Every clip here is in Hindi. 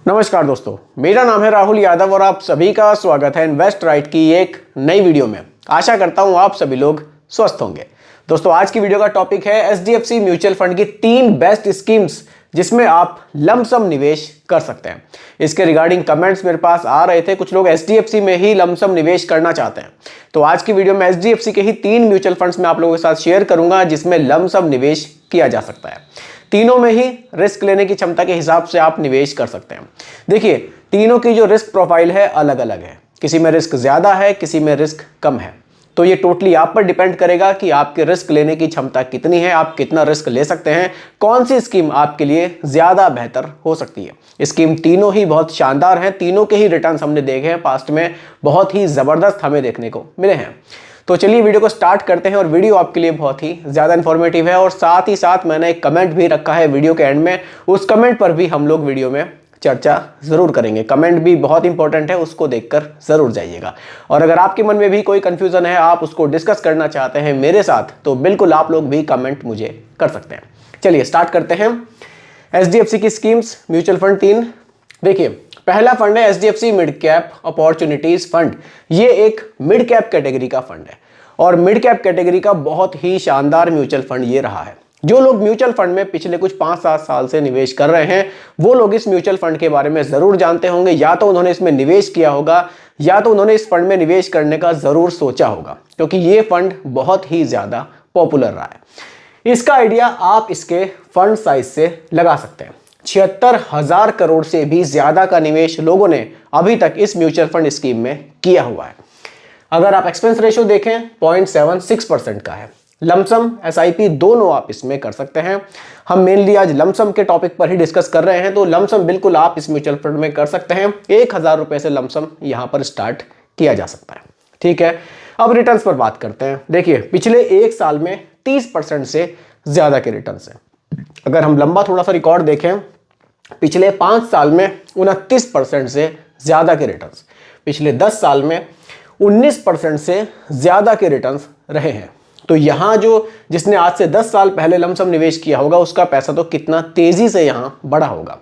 नमस्कार दोस्तों, मेरा नाम है राहुल यादव और आप सभी का स्वागत है इन्वेस्ट राइट की एक नई वीडियो में। आशा करता हूं आप सभी लोग स्वस्थ होंगे। दोस्तों, आज की वीडियो का टॉपिक है एचडीएफसी म्यूचुअल फंड की 3 बेस्ट स्कीम्स जिसमें आप लमसम निवेश कर सकते हैं। इसके रिगार्डिंग कमेंट्स मेरे पास आ रहे थे, कुछ लोग एचडीएफसी में ही लमसम निवेश करना चाहते हैं। तो आज की वीडियो में एचडीएफसी के ही 3 म्यूचुअल फंड्स में आप लोगों के साथ शेयर करूंगा जिसमें लमसम निवेश किया जा सकता है। तीनों में ही रिस्क लेने की क्षमता के हिसाब से आप निवेश कर सकते हैं। देखिए, तीनों की जो रिस्क प्रोफाइल है अलग अलग है, किसी में रिस्क ज्यादा है, किसी में रिस्क कम है। तो ये टोटली आप पर डिपेंड करेगा कि आपके रिस्क लेने की क्षमता कितनी है, आप कितना रिस्क ले सकते हैं, कौन सी स्कीम आपके लिए ज्यादा बेहतर हो सकती है। स्कीम तीनों ही बहुत शानदार हैं, तीनों के ही रिटर्न्स हमने देखे हैं पास्ट में, बहुत ही जबरदस्त हमें देखने को मिले हैं। तो चलिए वीडियो को स्टार्ट करते हैं। और वीडियो आपके लिए बहुत ही ज़्यादा इन्फॉर्मेटिव है और साथ ही साथ मैंने एक कमेंट भी रखा है वीडियो के एंड में, उस कमेंट पर भी हम लोग वीडियो में चर्चा ज़रूर करेंगे। कमेंट भी बहुत इंपॉर्टेंट है, उसको देखकर ज़रूर जाइएगा। और अगर आपके मन में भी कोई कन्फ्यूज़न है, आप उसको डिस्कस करना चाहते हैं मेरे साथ, तो बिल्कुल आप लोग भी कमेंट मुझे कर सकते हैं। चलिए स्टार्ट करते हैं। एचडीएफसी की स्कीम्स म्यूचुअल फंड 3। देखिए, पहला फंड है HDFC mid cap opportunities fund. ये एक मिड कैप कैटेगरी का फंड है और मिड कैप कैटेगरी का बहुत ही शानदार म्यूचुअल फंड ये रहा है। जो लोग म्यूचुअल फंड में पिछले कुछ 5-7 साल से निवेश कर रहे हैं, वो लोग इस म्यूचुअल फंड के बारे में जरूर जानते होंगे। या तो उन्होंने इसमें निवेश किया होगा या तो उन्होंने इस फंड में निवेश करने का जरूर सोचा होगा, क्योंकि ये फंड बहुत ही ज्यादा पॉपुलर रहा है। इसका आइडिया आप इसके फंड साइज से लगा सकते हैं। 76,000 करोड़ से भी ज्यादा का निवेश लोगों ने अभी तक इस म्यूचुअल फंड स्कीम में किया हुआ है। अगर आप एक्सपेंस रेशियो देखें 0.76% का है। लमसम एसआईपी दोनों आप इसमें कर सकते हैं। हम मेनली आज लमसम के टॉपिक पर ही डिस्कस कर रहे हैं, तो लमसम बिल्कुल आप इस म्यूचुअल फंड में कर सकते हैं। 1,000 रुपए से लमसम यहां पर स्टार्ट किया जा सकता है। ठीक है, अब रिटर्न्स पर बात करते हैं। देखिए, पिछले 1 साल में 30% से ज्यादा के रिटर्न्स हैं। अगर हम लंबा थोड़ा सा रिकॉर्ड देखें, पिछले 5 साल में 29% से ज्यादा के रिटर्न्स, पिछले 10 साल में 19% से ज्यादा के रिटर्न्स रहे हैं। तो यहां जिसने आज से 10 साल पहले लमसम निवेश किया होगा, उसका पैसा तो कितना तेजी से यहां बढ़ा होगा।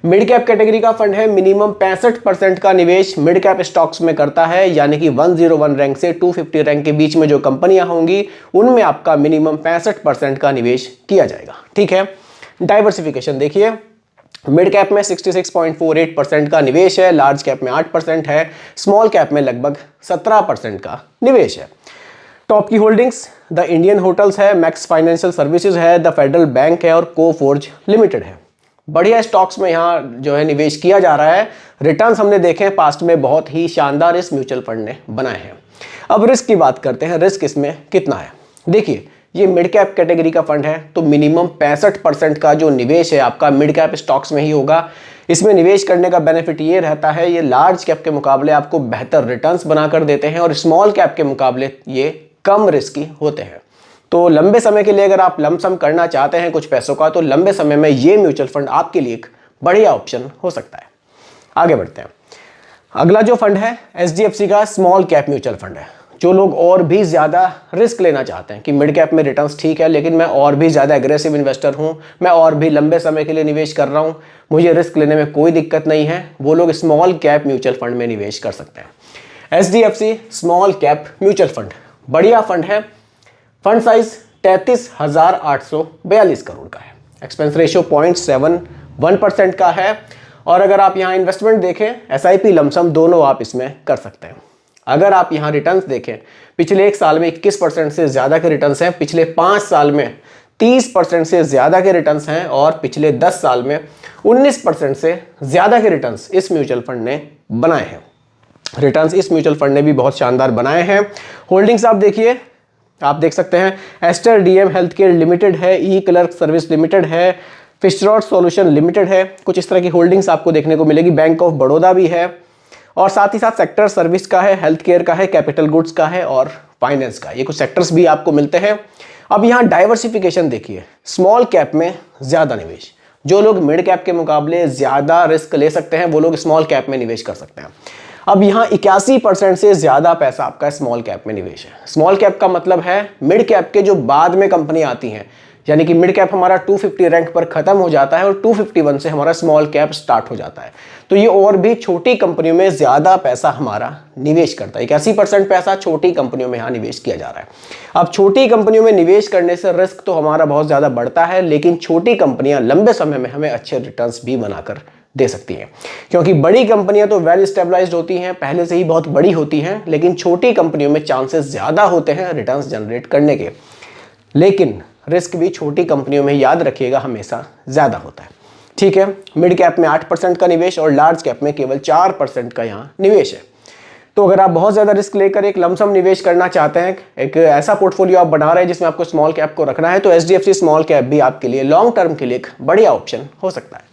मिड कैप कैटेगरी का फंड है। मिनिमम 65% का निवेश मिड कैप स्टॉक्स में करता है, यानी कि 101 रैंक से 250 रैंक के बीच में जो कंपनियां होंगी उनमें आपका मिनिमम 65% का निवेश किया जाएगा। ठीक है, डाइवर्सिफिकेशन देखिए, मिड कैप में 66.48% का निवेश है, लार्ज कैप में 8% है, स्मॉल कैप में लगभग 17% का निवेश है। टॉप की होल्डिंग्स द इंडियन होटल्स है, मैक्स फाइनेंशियल सर्विसेज है, द फेडरल बैंक है और कोफोर्ज लिमिटेड है। बढ़िया स्टॉक्स में यहाँ जो है निवेश किया जा रहा है। रिटर्न्स हमने देखे हैं पास्ट में, बहुत ही शानदार इस म्यूचुअल फंड ने बनाए हैं। अब रिस्क की बात करते हैं, रिस्क इसमें कितना है। देखिए, ये मिड कैप कैटेगरी का फंड है, तो मिनिमम 65% का जो निवेश है आपका मिड कैप स्टॉक्स में ही होगा। इसमें निवेश करने का बेनिफिट ये रहता है, ये लार्ज कैप के मुकाबले आपको बेहतर रिटर्न्स बनाकर देते हैं और स्मॉल कैप के मुकाबले ये कम रिस्की होते हैं। तो लंबे समय के लिए अगर आप लमसम करना चाहते हैं कुछ पैसों का, तो लंबे समय में ये म्यूचुअल फंड आपके लिए एक बढ़िया ऑप्शन हो सकता है। आगे बढ़ते हैं। अगला जो फंड है एचडीएफसी का स्मॉल कैप म्यूचुअल फंड है। जो लोग और भी ज़्यादा रिस्क लेना चाहते हैं कि मिड कैप में रिटर्न्स ठीक है, लेकिन मैं और भी ज़्यादा एग्रेसिव इन्वेस्टर हूं, मैं और भी लंबे समय के लिए निवेश कर रहा हूं, मुझे रिस्क लेने में कोई दिक्कत नहीं है, वो लोग स्मॉल कैप म्यूचुअल फंड में निवेश कर सकते हैं। HDFC small cap mutual fund बढ़िया फंड है। फंड साइज 33,842 करोड़ का है। एक्सपेंस रेशियो 0.71% का है। और अगर आप यहाँ इन्वेस्टमेंट देखें, एसआईपी लमसम दोनों आप इसमें कर सकते हैं। अगर आप यहाँ रिटर्न्स देखें, पिछले 1 साल में 21% से ज्यादा के रिटर्न्स हैं, पिछले 5 साल में 30% से ज्यादा के रिटर्न्स हैं और पिछले 10 साल में 19% से ज्यादा के रिटर्न्स इस म्यूचुअल फंड ने बनाए हैं। रिटर्न्स इस म्यूचुअल फंड ने भी बहुत शानदार बनाए हैं। होल्डिंग्स आप देखिए, आप देख सकते हैं Aster DM health care limited है, ई क्लर्क सर्विस लिमिटेड है, फिशरॉड सॉल्यूशन लिमिटेड है, कुछ इस तरह की होल्डिंग्स आपको देखने को मिलेगी। बैंक ऑफ बड़ौदा भी है और साथ ही साथ सेक्टर सर्विस का है, हेल्थ केयर का है, कैपिटल गुड्स का है और फाइनेंस का, ये कुछ सेक्टर्स भी आपको मिलते हैं। अब यहाँ डाइवर्सिफिकेशन देखिए, स्मॉल कैप में ज्यादा निवेश, जो लोग मिड कैप के मुकाबले ज्यादा रिस्क ले सकते हैं वो लोग स्मॉल कैप में निवेश कर सकते हैं। अब यहाँ 81% से ज्यादा पैसा आपका स्मॉल कैप में निवेश है। स्मॉल कैप का मतलब है मिड कैप के जो बाद में कंपनी आती हैं, यानी कि मिड कैप हमारा 250 रैंक पर खत्म हो जाता है और 251 से हमारा स्मॉल कैप स्टार्ट हो जाता है। तो ये और भी छोटी कंपनियों में ज़्यादा पैसा हमारा निवेश करता है। 81% पैसा छोटी कंपनियों में यहाँ निवेश किया जा रहा है। अब छोटी कंपनियों में निवेश करने से रिस्क तो हमारा बहुत ज़्यादा बढ़ता है, लेकिन छोटी कंपनियाँ लंबे समय में हमें अच्छे रिटर्न्स भी बनाकर दे सकती हैं, क्योंकि बड़ी कंपनियां तो वेल स्टेबलाइज्ड होती हैं, पहले से ही बहुत बड़ी होती हैं, लेकिन छोटी कंपनियों में चांसेस ज़्यादा होते हैं रिटर्न्स जनरेट करने के, लेकिन रिस्क भी छोटी कंपनियों में, याद रखिएगा, हमेशा ज़्यादा होता है। ठीक है, मिड कैप में 8% का निवेश और लार्ज कैप में केवल 4% का यहाँ निवेश है। तो अगर आप बहुत ज़्यादा रिस्क लेकर एक लमसम निवेश करना चाहते हैं, एक ऐसा पोर्टफोलियो आप बना रहे हैं जिसमें आपको स्मॉल कैप को रखना है, तो HDFC स्मॉल कैप भी आपके लिए लॉन्ग टर्म के लिए एक बढ़िया ऑप्शन हो सकता है।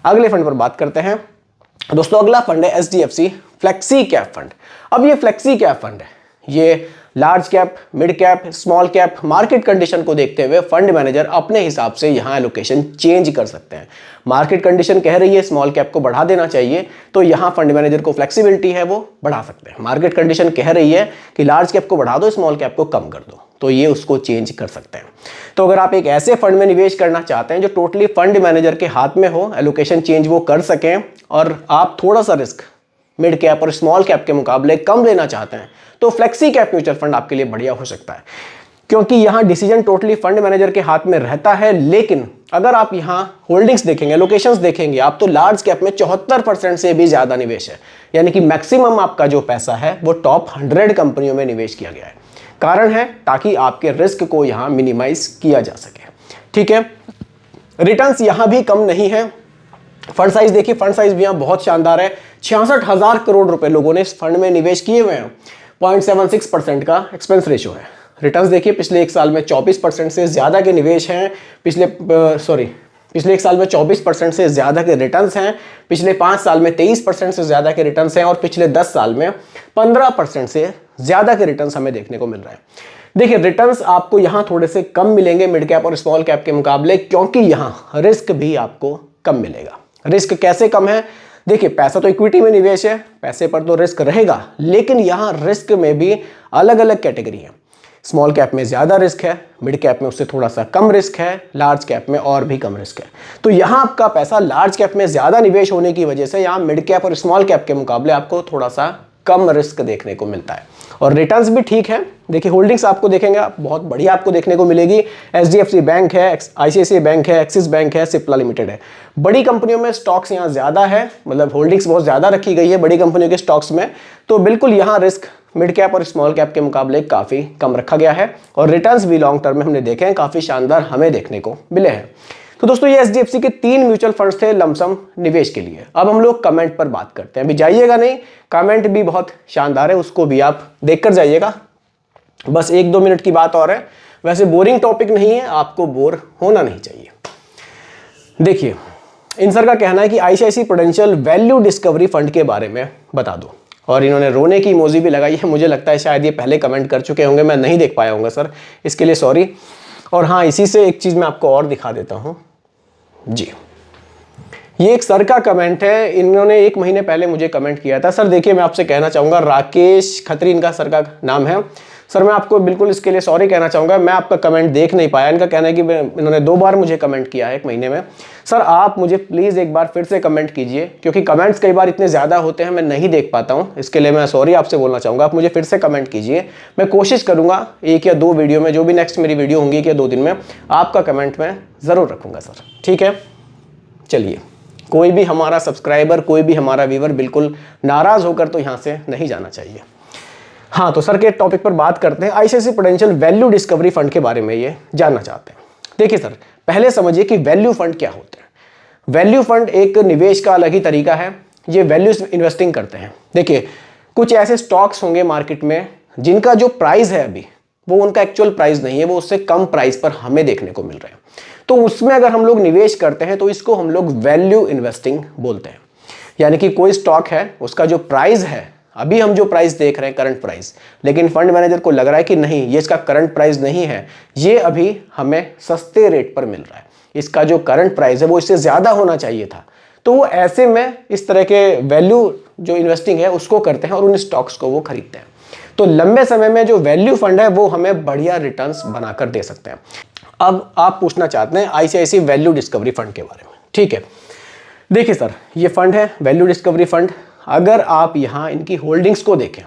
अगले फंड पर बात करते हैं दोस्तों। अगला फंड है HDFC फ्लेक्सी कैप फंड। अब ये फ्लेक्सी कैप फंड है, ये large cap, mid cap, small cap market condition को देखते हुए फंड मैनेजर अपने हिसाब से यहाँ एलोकेशन चेंज कर सकते हैं। मार्केट कंडीशन कह रही है स्मॉल कैप को बढ़ा देना चाहिए, तो यहाँ फंड मैनेजर को फ्लेक्सिबिलिटी है, वो बढ़ा सकते हैं। मार्केट कंडीशन कह रही है कि लार्ज कैप को बढ़ा दो, स्मॉल कैप को कम कर दो, तो ये उसको चेंज कर सकते हैं। तो अगर आप एक ऐसे फंड में निवेश करना चाहते हैं जो टोटली फंड मैनेजर के हाथ में हो, एलोकेशन चेंज वो कर सकें, और आप थोड़ा सा रिस्क मिड कैप और स्मॉल कैप के मुकाबले कम लेना चाहते हैं, तो फ्लेक्सी कैप म्यूचुअल फंड आपके लिए बढ़िया हो सकता है, क्योंकि यहाँ डिसीजन टोटली फंड मैनेजर के हाथ में रहता है। लेकिन अगर आप यहाँ होल्डिंग्स देखेंगे, लोकेशंस देखेंगे आप, तो लार्ज कैप में 74% से भी ज़्यादा निवेश है, यानी कि मैक्सिमम आपका जो पैसा है वो टॉप 100 कंपनियों में निवेश किया गया है। कारण है ताकि आपके रिस्क को यहाँ मिनिमाइज किया जा सके। ठीक है, रिटर्न्स यहाँ भी कम नहीं है। फंड साइज देखिए, फंड साइज भी यहाँ बहुत शानदार है। 66,000 करोड़ रुपए लोगों ने इस फंड में निवेश किए हुए हैं। 0.76% का एक्सपेंस रेशियो है। रिटर्न्स देखिए, पिछले एक साल में 24% से ज़्यादा के निवेश हैं, पिछले एक साल में 24% से ज़्यादा के रिटर्न्स हैं, पिछले 5 साल में 23% से ज़्यादा के रिटर्न्स हैं, और पिछले 10 साल में 15% से ज़्यादा के रिटर्न्स हमें देखने को मिल रहा है। देखिए, रिटर्न्स आपको यहाँ थोड़े से कम मिलेंगे मिड कैप और स्मॉल कैप के मुकाबले, क्योंकि यहाँ रिस्क भी आपको कम मिलेगा। रिस्क कैसे कम है? देखिए, पैसा तो इक्विटी में निवेश है, पैसे पर तो रिस्क रहेगा, लेकिन यहाँ रिस्क में भी अलग अलग कैटेगरी है। स्मॉल कैप में ज़्यादा रिस्क है, मिड कैप में उससे थोड़ा सा कम रिस्क है, लार्ज कैप में और भी कम रिस्क है। तो यहाँ आपका पैसा लार्ज कैप में ज़्यादा निवेश होने की वजह से यहाँ मिड कैप और स्मॉल कैप के मुकाबले आपको थोड़ा सा कम रिस्क देखने को मिलता है, और रिटर्न्स भी ठीक है। देखिए, होल्डिंग्स आपको देखेंगे आप, बहुत बढ़िया आपको देखने को मिलेगी। HDFC बैंक है, ICICI बैंक है, एक्सिस बैंक है, सिप्ला लिमिटेड है। बड़ी कंपनियों में स्टॉक्स यहाँ ज़्यादा है, मतलब होल्डिंग्स बहुत ज़्यादा रखी गई है बड़ी कंपनियों के स्टॉक्स में, तो बिल्कुल यहाँ रिस्क मिड कैप और स्मॉल कैप के मुकाबले काफ़ी कम रखा गया है, और रिटर्न्स भी लॉन्ग टर्म में हमने देखे हैं काफ़ी शानदार हमें देखने को मिले हैं। तो दोस्तों, ये HDFC के 3 म्यूचुअल फंड्स थे लमसम निवेश के लिए। अब हम लोग कमेंट पर बात करते हैं। अभी जाइएगा नहीं, कमेंट भी बहुत शानदार है, उसको भी आप देखकर जाइएगा। बस 1-2 मिनट की बात और है। वैसे बोरिंग टॉपिक नहीं है, आपको बोर होना नहीं चाहिए। देखिए, इन सर का कहना है कि ICICI prudential value discovery fund के बारे में बता दो, और इन्होंने रोने की इमोजी भी लगाई है। मुझे लगता है शायद ये पहले कमेंट कर चुके होंगे, मैं नहीं देख पाया हूँगा सर, इसके लिए सॉरी। और हाँ, इसी से एक चीज़ मैं आपको और दिखा देता हूँ जी। ये एक सर का कमेंट है, इन्होंने 1 महीने पहले मुझे कमेंट किया था। सर देखिए, मैं आपसे कहना चाहूँगा, राकेश खत्री इनका सर का नाम है। सर मैं आपको बिल्कुल इसके लिए सॉरी कहना चाहूँगा, मैं आपका कमेंट देख नहीं पाया। इनका कहना है कि इन्होंने 2 बार मुझे कमेंट किया है 1 महीने में। सर आप मुझे प्लीज़ एक बार फिर से कमेंट कीजिए, क्योंकि कमेंट्स कई बार इतने ज़्यादा होते हैं मैं नहीं देख पाता हूँ। इसके लिए मैं सॉरी आपसे बोलना चाहूँगा, आप मुझे फिर से कमेंट कीजिए। मैं कोशिश करूँगा 1 या 2 वीडियो में, जो भी नेक्स्ट मेरी वीडियो होंगी 1 या 2 दिन में, आपका कमेंट मैं ज़रूर रखूँगा सर। ठीक है, चलिए, कोई भी हमारा सब्सक्राइबर, कोई भी हमारा व्यूअर बिल्कुल नाराज़ होकर तो यहाँ से नहीं जाना चाहिए। हाँ, तो सर के टॉपिक पर बात करते हैं। ICICI prudential value discovery fund के बारे में ये जानना चाहते हैं। देखिए सर, पहले समझिए कि वैल्यू फंड क्या होते हैं। वैल्यू फंड एक निवेश का अलग ही तरीका है, ये वैल्यू इन्वेस्टिंग करते हैं। देखिए, कुछ ऐसे स्टॉक्स होंगे मार्केट में जिनका जो प्राइस है अभी, वो उनका एक्चुअल प्राइस नहीं है, वो उससे कम प्राइस पर हमें देखने को मिल रहे हैं। तो उसमें अगर हम लोग निवेश करते हैं तो इसको हम लोग वैल्यू इन्वेस्टिंग बोलते हैं। यानी कि कोई स्टॉक है, उसका जो प्राइस है, अभी हम जो प्राइस देख रहे हैं करंट प्राइस, लेकिन फंड मैनेजर को लग रहा है कि नहीं, ये इसका करंट प्राइस नहीं है, ये अभी हमें सस्ते रेट पर मिल रहा है, इसका जो करंट प्राइस है वो इससे ज़्यादा होना चाहिए था। तो वो ऐसे में इस तरह के वैल्यू जो इन्वेस्टिंग है उसको करते हैं और उन स्टॉक्स को वो खरीदते हैं। तो लंबे समय में जो वैल्यू फंड है वो हमें बढ़िया रिटर्न्स बनाकर दे सकते हैं। अब आप पूछना चाहते हैं आईसीआईसीआई वैल्यू डिस्कवरी फंड के बारे में। ठीक है, देखिए सर, ये फंड है वैल्यू डिस्कवरी फंड। अगर आप यहाँ इनकी होल्डिंग्स को देखें,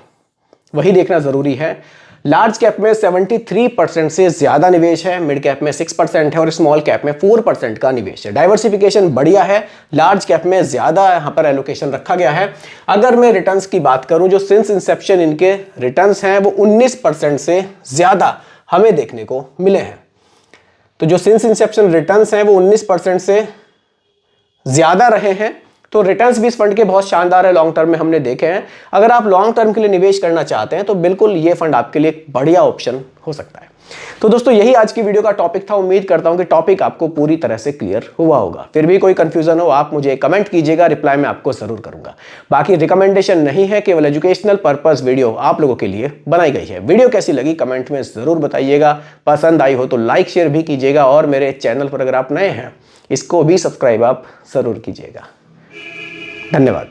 वही देखना जरूरी है। लार्ज कैप में 73% से ज्यादा निवेश है, मिड कैप में 6% है और स्मॉल कैप में 4% का निवेश है। डाइवर्सिफिकेशन बढ़िया है, लार्ज कैप में ज्यादा यहां पर एलोकेशन रखा गया है। अगर मैं रिटर्न्स की बात करूं, जो सिंस इंसेप्शन इनके रिटर्न्स हैं वो 19% से ज्यादा हमें देखने को मिले हैं। तो जो सिंस इंसेप्शन रिटर्न्स हैं वो 19% से ज्यादा रहे हैं। तो रिटर्न्स भी इस फंड के बहुत शानदार है, लॉन्ग टर्म में हमने देखे हैं। अगर आप लॉन्ग टर्म के लिए निवेश करना चाहते हैं तो बिल्कुल ये फंड आपके लिए एक बढ़िया ऑप्शन हो सकता है। तो दोस्तों, यही आज की वीडियो का टॉपिक था। उम्मीद करता हूं कि टॉपिक आपको पूरी तरह से क्लियर हुआ होगा। फिर भी कोई कंफ्यूजन हो आप मुझे कमेंट कीजिएगा, रिप्लाई मैं आपको जरूर करूंगा। बाकी रिकमेंडेशन नहीं है, केवल एजुकेशनल पर्पस वीडियो आप लोगों के लिए बनाई गई है। वीडियो कैसी लगी कमेंट में जरूर बताइएगा। पसंद आई हो तो लाइक शेयर भी कीजिएगा और मेरे चैनल पर अगर आप नए हैं इसको भी सब्सक्राइब आप जरूर कीजिएगा। धन्यवाद।